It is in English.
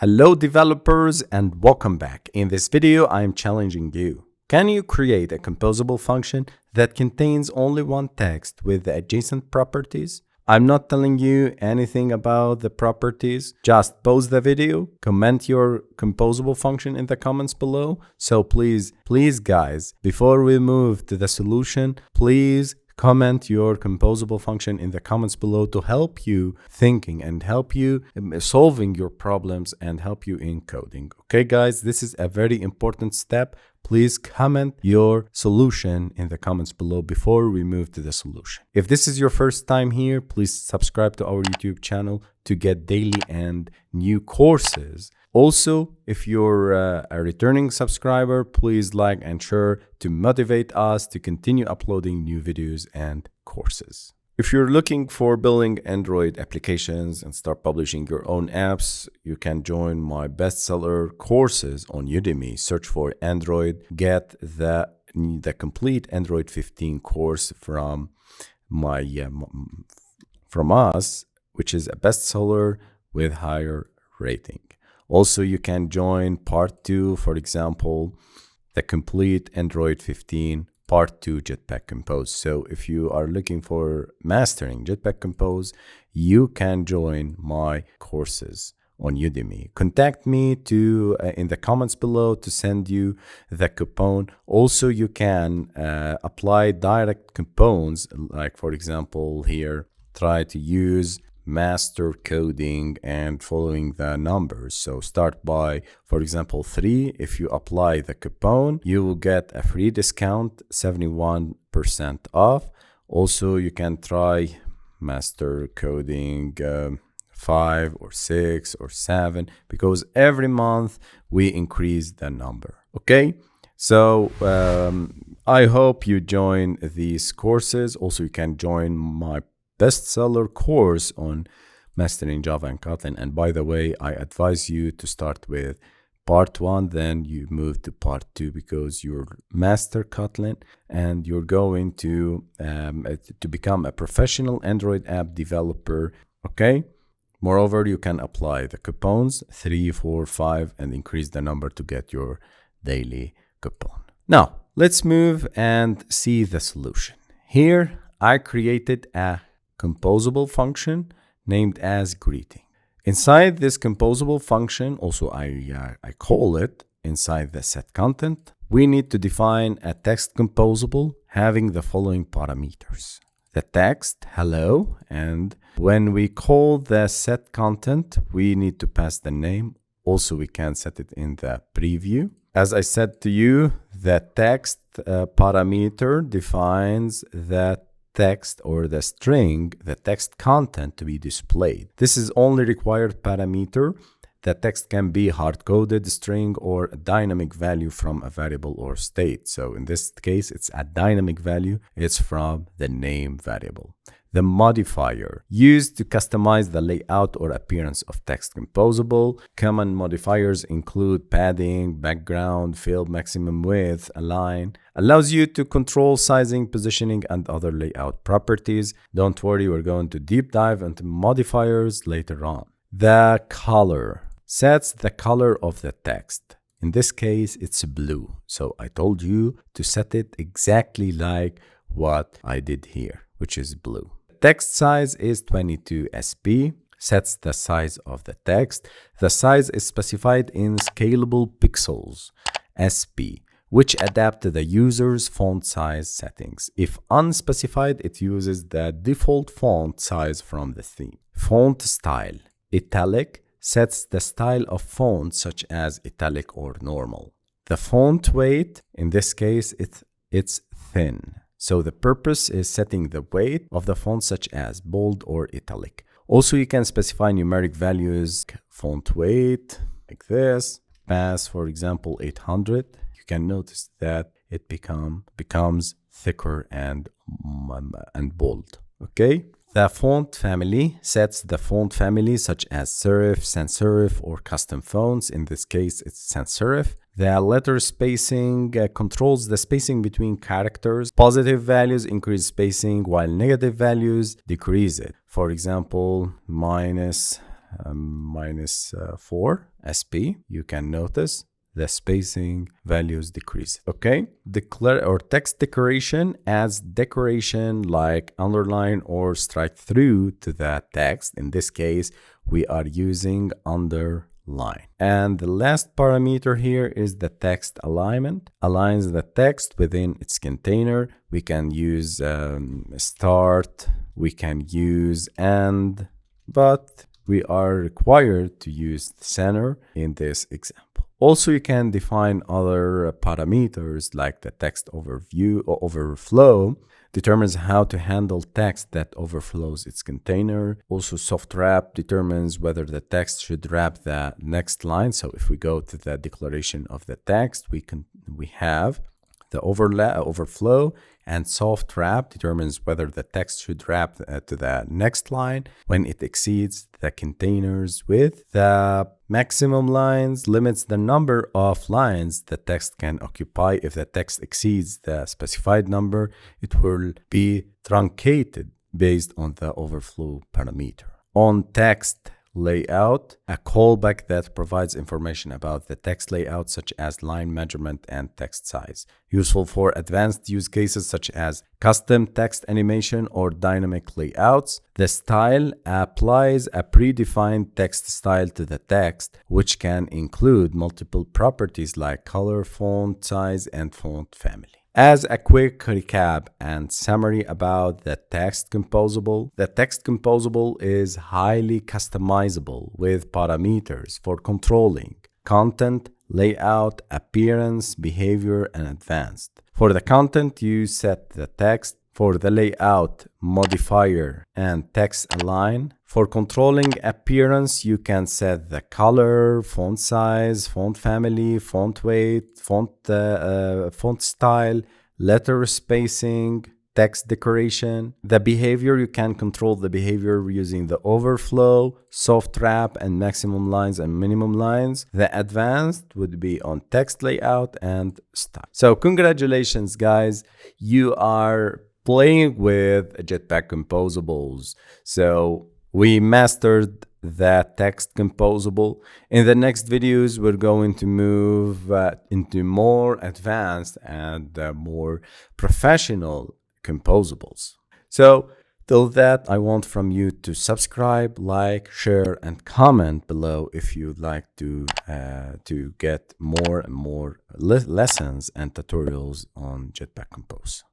Hello developers and welcome back. In this video, I am challenging you. Can you create a composable function that contains only one text with the adjacent properties? I'm not telling you anything about the properties. Just pause the video, comment your composable function in the comments below. So please guys, before we move to the solution, please comment your composable function in the comments below to help you thinking and help you solving your problems and help you in coding. Okay guys, this is a very important step. Please comment your solution in the comments below before we move to the solution. If this is your first time here, please subscribe to our YouTube channel to get daily and new courses. Also, if you're a returning subscriber, please like and share to motivate us to continue uploading new videos and courses. If you're looking for building Android applications and start publishing your own apps, you can join my bestseller courses on Udemy. Search for Android, get the complete Android 15 course from us, which is a bestseller with higher rating. Also, you can join part 2, for example, the complete Android 15 part 2 Jetpack Compose. So if you are looking for mastering Jetpack Compose, you can join my courses on Udemy. Contact me in the comments below to send you the coupon. Also, you can apply direct coupons, like for example here, try to use master coding and following the numbers. So start by, for example, 3. If you apply the coupon, you will get a free discount, 71% off. Also, you can try master coding 5 or 6 or 7, because every month we increase the number. Okay, so I hope you join these courses. Also, you can join my bestseller course on mastering Java and Kotlin. And by the way, I advise you to start with part 1, then you move to part 2, because you're master Kotlin and you're going to become a professional Android app developer. Okay. Moreover, you can apply the coupons 3, 4, 5 and increase the number to get your daily coupon. Now, let's move and see the solution. Here, I created a composable function named as greeting. Inside this composable function, also I call it inside the setContent, we need to define a text composable having the following parameters. The text, hello, and when we call the setContent, we need to pass the name. Also, we can set it in the preview. As I said to you, the text parameter defines the text or the string, the text content to be displayed. This is only required parameter. The text can be hard-coded string or a dynamic value from a variable or state. So in this case, it's a dynamic value. It's from the name variable. The modifier used to customize the layout or appearance of text composable. Common modifiers include padding, background, field maximum width, align. Allows you to control sizing, positioning, and other layout properties. Don't worry, we're going to deep dive into modifiers later on. The color sets the color of the text. In this case, it's blue. So I told you to set it exactly like what I did here, which is blue. Text size is 22 sp, sets the size of the text. The size is specified in scalable pixels, sp, which adapt to the user's font size settings. If unspecified, it uses the default font size from the theme. Font style, italic, sets the style of font such as italic or normal. The font weight, in this case, it's thin. So the purpose is setting the weight of the font such as bold or italic. Also, you can specify numeric values, font weight like this, pass, for example, 800. You can notice that it becomes thicker and bold. Okay. The font family sets the font family such as serif, sans serif, or custom fonts. In this case, it's sans serif. The letter spacing controls the spacing between characters. Positive values increase spacing while negative values decrease it. For example, minus -4 SP, you can notice the spacing values decrease. Okay, declare or text decoration adds decoration like underline or strike through to that text. In this case, we are using underline. And the last parameter here is the text alignment. Aligns the text within its container. We can use start, we can use end, but we are required to use center in this example. Also, you can define other parameters like the text overview or overflow determines how to handle text that overflows its container. Also, soft wrap determines whether the text should wrap the next line. So if we go to the declaration of the text, we have the overflow, and soft wrap determines whether the text should wrap to the next line when it exceeds the container's width. The maximum lines limits the number of lines the text can occupy. If the text exceeds the specified number, it will be truncated based on the overflow parameter. On text layout, a callback that provides information about the text layout such as line measurement and text size. Useful for advanced use cases such as custom text animation or dynamic layouts. The style applies a predefined text style to the text, which can include multiple properties like color, font size, and font family. As a quick recap and summary about the text composable is highly customizable with parameters for controlling content, layout, appearance, behavior, and advanced. For the content, you set the text. For the layout, modifier and text align. For controlling appearance, you can set the color, font size, font family, font weight, font style, letter spacing, text decoration. The behavior, you can control the behavior using the overflow, soft wrap, and maximum lines and minimum lines. The advanced would be on text layout and style. So congratulations, guys. You are playing with Jetpack Composables. So we mastered the text composable. In the next videos, we're going to move into more advanced and more professional composables. So till that, I want from you to subscribe, like, share, and comment below if you'd like to get more and more lessons and tutorials on Jetpack Compose.